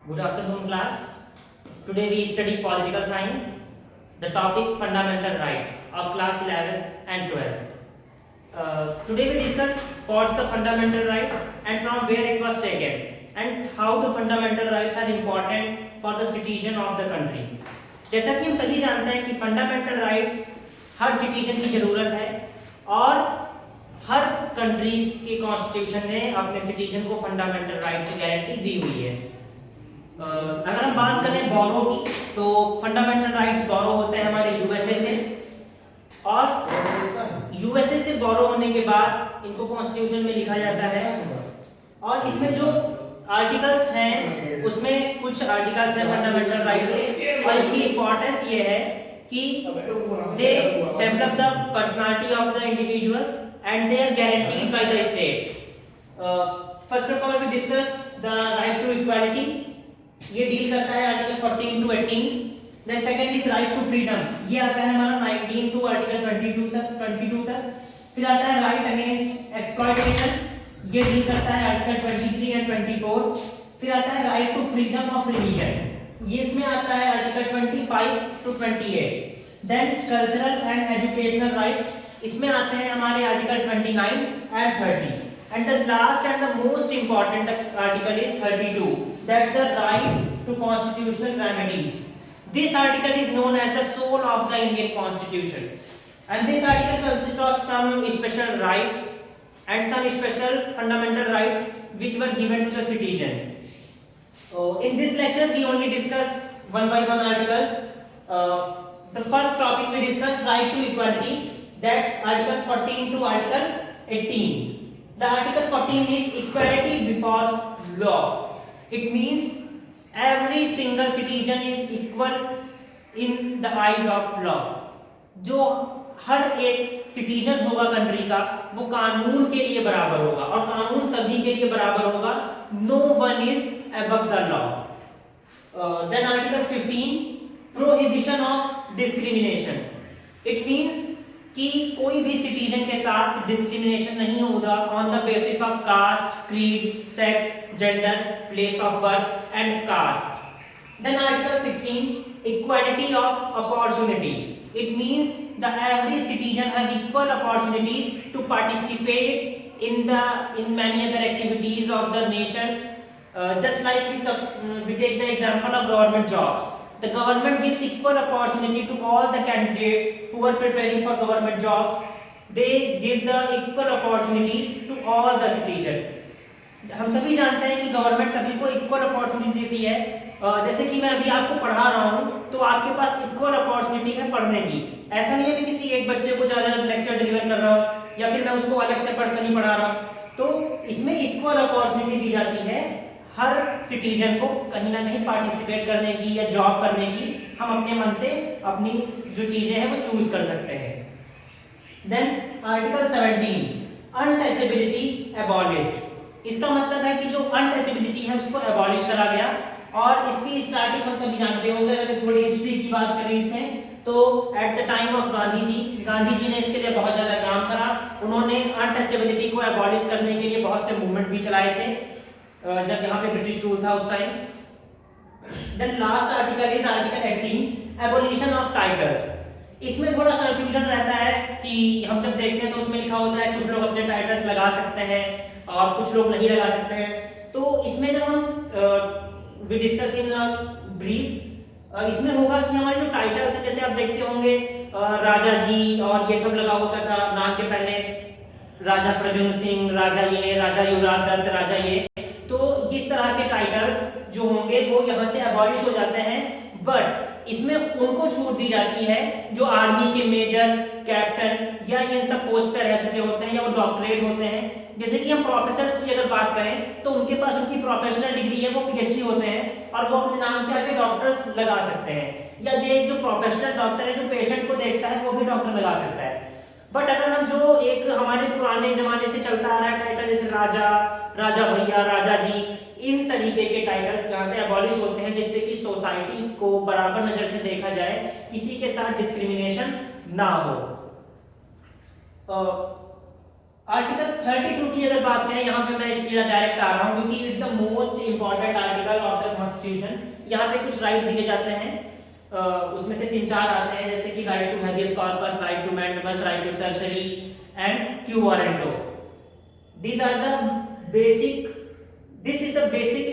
Good afternoon, class. Today we study political science. The topic fundamental rights of class 11th and 12th. Today we discuss what's the fundamental right and from where it was taken and how the fundamental rights are important for the citizen of the country. जैसा कि हम सभी जानते हैं कि fundamental rights हर citizen की जरूरत है और हर कंट्रीज के कॉन्स्टिट्यूशन ने अपने सिटीजन को फंडामेंटल राइट की गारंटी दी हुई है। अगर हम बात करें बोरो की तो फंडामेंटल राइट्स बोरो होते हैं हमारे यूएसए से और यूएसए से बोरो होने के बाद इनको कॉन्स्टिट्यूशन में लिखा जाता है और इसमें जो आर्टिकल्स हैं उसमें कुछ आर्टिकल्स हैं फंडामेंटल राइट्स के और इसकी इंपॉर्टेंस ये है कि they develop the personality of the individual and they are guaranteed by the state. First of all we discuss the right to equality, ये डील करता है article 14 to 18। Then second is right to freedom, ये आता है हमारा 19 to article 22 तक। फिर आता है राइट अगेंस्ट एक्सप्लॉइटेशन, ये डील करता है आर्टिकल 23 एंड 24। फिर आता है right to freedom of religion, ये इसमें आता है article 25 to 28। Then cultural and educational right, इसमें आते हैं हमारे article 29 and 30। And the last and the most important article is 32. That's the right to constitutional remedies. This article is known as the soul of the Indian Constitution. And this article consists of some special rights and some special fundamental rights which were given to the citizen. In this lecture, we only discuss one by one articles. The first topic we discuss right to equality. That's article 14 to article 18. The article 14 is equality before law. It means every single citizen is equal in the eyes of law. जो हर एक citizen होगा country का वो कानून के लिए बराबर होगा और कानून सभी के लिए बराबर होगा। No one is above the law. Then article 15 prohibition of discrimination. It means कि कोई भी सिटीजन के साथ डिस्क्रिमिनेशन नहीं होगा on the basis of caste, creed, sex, gender, place of birth and caste. Then article 16 equality of opportunity. It means the every citizen have equal opportunity to participate in many other activities of the nation. Just like we take the example of government jobs. The government gives equal opportunity to all the candidates who are preparing for government jobs. They give the equal opportunity to all the citizens. हम सभी जानते हैं कि government सभी को equal opportunity देती है। जैसे कि मैं अभी आपको पढ़ा रहा हूँ तो आपके पास इक्वल अपॉर्चुनिटी है पढ़ने की। ऐसा नहीं है कि किसी एक बच्चे को ज़्यादा लेक्चर डिलीवर कर रहा हूँ या फिर मैं उसको अलग से पर्सनली पढ़ा रहा हूँ। तो इसमें इक्वल अपॉर्चुनिटी दी जाती है हर सिटीजन को कहीं ना कहीं पार्टिसिपेट करने की या जॉब करने की। हम अपने मन से अपनी जो चीजें हैं वो चूज कर सकते हैं। Then article 17 untouchability abolished. इसका मतलब है कि जो अनटचेबिलिटी है उसको एबॉलिश करा गया और इसकी स्टार्टिंग हम सभी जानते होंगे। अगर थोड़ी हिस्ट्री की बात करें इसमें तो at the time of Gandhi ji ने इसके लिए बहुत ज्यादा काम करा। उन्होंने अनटचेबिलिटी को एबॉलिश करने के लिए बहुत से मूवमेंट भी चलाए थे जब यहाँ पे ब्रिटिश रूल था उस time. Then last article is article 18 abolition of titles. इसमें थोड़ा कंफ्यूजन रहता है कि हम जब देखते हैं तो उसमें लिखा होता है कुछ लोग अपने टाइटल्स लगा सकते हैं और कुछ लोग नहीं लगा सकते हैं। तो इसमें जब हम वी डिस्कस इन ब्रीफ इसमें होगा कि हमारे जो टाइटल्स हैं जैसे आप देखते होंगे राजा जी और ये सब लगा होता था नाम के पहले, राजा प्रद्युम्न सिंह, राजा ये, राजा युवराज दत्त, राजा ये। तो इस तरह के टाइटल्स जो होंगे वो यहाँ से अबॉलिश हो जाते हैं। बट इसमें उनको छूट दी जाती है जो आर्मी के मेजर, कैप्टन या इन सब पोस्ट पर रह चुके होते हैं या वो डॉक्टरेट होते हैं। जैसे कि हम प्रोफेसर्स की अगर बात करें तो उनके पास उनकी प्रोफेशनल डिग्री है, वो पीएचडी होते हैं और वो अपने नाम के आगे डॉक्टर्स लगा सकते हैं। या जो प्रोफेशनल डॉक्टर है जो पेशेंट को देखता है वो भी डॉक्टर लगा सकता है। बट अगर हम जो एक हमारे पुराने जमाने से चलता आ रहा है टाइटल जैसे राजा, राजा भैया, राजा जी, इन तरीके के टाइटल्स यहाँ पे अबॉलिश होते हैं जिससे कि सोसाइटी को बराबर नजर से देखा जाए, किसी के साथ डिस्क्रिमिनेशन ना हो। आर्टिकल 32 की अगर बात करें, यहाँ पे मैं इसलिए डायरेक्ट आ रहा हूँ क्योंकि it's the most important article of the constitution. यहाँ पे कुछ राइट दिए जाते हैं, उसमें से 3-4 आते हैं, जैसे कि right to habeas corpus, right to mandamus, right to certiorari and quo warranto. These are the basic, this is the basic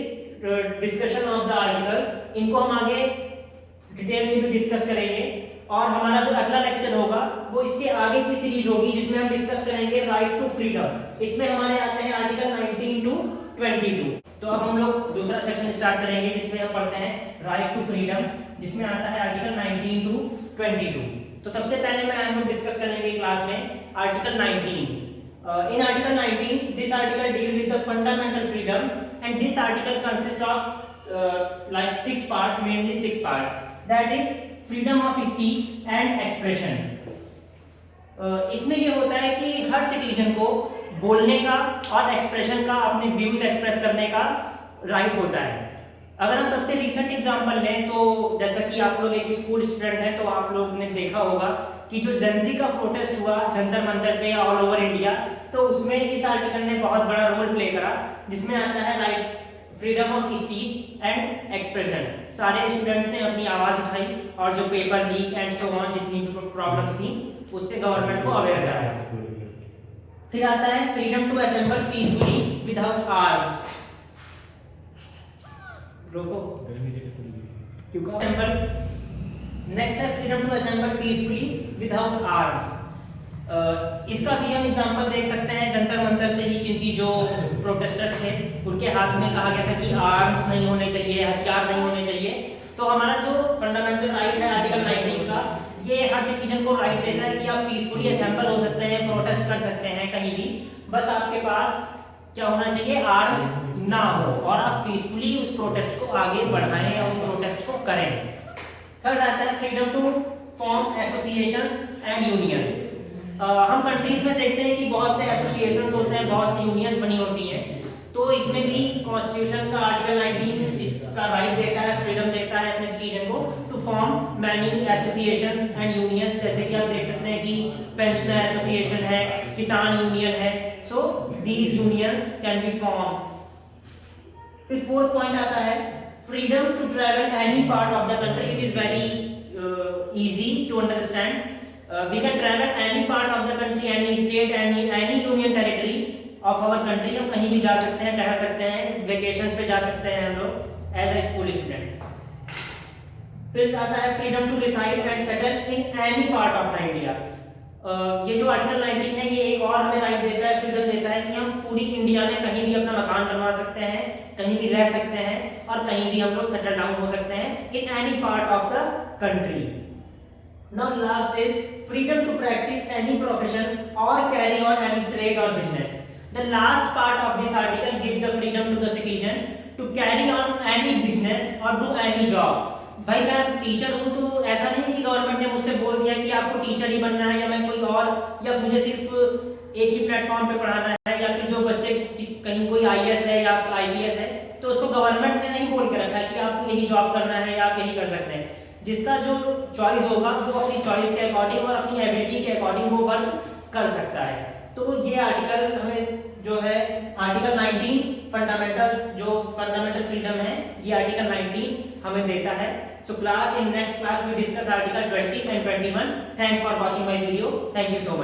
discussion of the articles। इनको हम आगे डिटेल में भी डिस्कस करेंगे, और हमारा जो अगला लेक्चर होगा वो इसके आगे की सीरीज होगी जिसमें हम डिस्कस करेंगे राइट टू फ्रीडम। इसमें हमारे आते हैं आर्टिकल 19 टू 22। तो अब हम लोग दूसरा सेक्शन स्टार्ट करेंगे जिसमें हम पढ़ते हैं राइट टू फ्रीडम, जिसमें आता है आर्टिकल 19 टू 22। तो सबसे पहले मैं हम लोग डिस्कस करेंगे क्लास में article 19। In Article 19, this article deal with the fundamental freedoms, and this article consists of like 6 parts, mainly 6 parts. That is freedom of speech and expression. इसमें ये होता है कि हर सिटीजन को बोलने का और एक्सप्रेशन का, अपने व्यूज एक्सप्रेस करने का राइट होता है। अगर हम सबसे रीसेंट एग्जांपल लें तो जैसा कि आप लोग एक स्कूल स्टूडेंट हैं तो आप लोग ने देखा होगा कि जो जेंजी का प्रोटेस्ट हुआ जंतर मंतर पे ऑल ओवर इंडिया, तो उसमें इस आर्टिकल ने बहुत बड़ा रोल प्ले करा, जिसमें आता है right freedom of speech and expression. सारे स्टूडेंट्स ने अपनी आवाज उठाई और जो paper leak and so on जितनी भी प्रॉब्लम्स थी उससे गवर्नमेंट को अवेयर कराया। फिर आता है freedom to assemble peacefully without arms. रोको क्यों असेंबल। नेक्स्ट है freedom to assemble peacefully without arms. इसका भी हम एग्जांपल देख सकते हैं जंतर मंतर से ही, क्योंकि जो प्रोटेस्टर्स थे उनके हाथ में कहा गया था कि आर्म्स नहीं होने चाहिए, हथियार नहीं होने चाहिए। तो हमारा जो फंडामेंटल राइट है आर्टिकल 19 का, ये हर सिटीजन को राइट देता है कि आप पीसफुली असेंबल हो सकते हैं, प्रोटेस्ट कर सकते हैं कहीं भी, बस आपके पास क्या होना चाहिए, आर्म्स ना हो, और आप पीसफुली उस प्रोटेस्ट को आगे बढ़ाएं या उस प्रोटेस्ट को करें। थर्ड आता है freedom to form associations and unions. हम कंट्रीज में देखते हैं कि बहुत से एसोसिएशंस होते हैं, बहुत सी यूनियंस बनी होती हैं, तो इसमें भी कॉन्स्टिट्यूशन का आर्टिकल 19 इसका राइट देता है, फ्रीडम देता है अपने सिटीजन को to form many associations and unions. जैसे कि आप देख सकते हैं कि पेंशनर एसोसिएशन है, किसान यूनियन है, so these unions can be form. फिर फोर्थ पॉइंट आता है freedom to travel any part of the country. It is very easy to understand. We can travel any part of the country, any state, any union territory of our country। हम कहीं भी जा सकते हैं, ठहर सकते हैं, वेकेशंस पे जा सकते हैं हम लोग एज ए स्कूल स्टूडेंट। फिर आता है freedom to reside and settle in any part of the India. ये जो आर्टिकल 19 है ये एक और हमें राइट देता है, फ्रीडम देता है कि हम पूरी इंडिया में कहीं भी अपना मकान बनवा सकते हैं, कहीं भी रह सकते हैं, और कहीं भी हम लोग सेटल डाउन हो सकते हैं इन any part of the country. Now last is freedom to practice any profession or carry on any trade or business. The last part of this article gives the freedom to the citizen to carry on any business or do any job. भाई मैं teacher हूँ तो ऐसा नहीं है कि government ने मुझसे बोल दिया कि आपको टीचर ही बनना है, या मैं कोई और, या मुझे सिर्फ एक ही प्लेटफॉर्म पे पढ़ाना है, या फिर जो बच्चे कहीं कोई IAS है या IPS है तो उसको गवर्नमेंट ने नहीं बोल के रखा है कि आपको यही जॉब करना है या आप यही कर सकते हैं। जिसका जो चॉइस होगा वो अपनी चॉइस के अकॉर्डिंग और अपनी एबिलिटी के अकॉर्डिंग वो वर्क कर सकता है। तो ये आर्टिकल हमें जो है आर्टिकल 19 फंडामेंटल्स, जो फंडामेंटल फ्रीडम है, ये आर्टिकल 19 हमें देता है। So class in next class we discuss article 20 and 21। Thanks for watching my video. Thank you so much.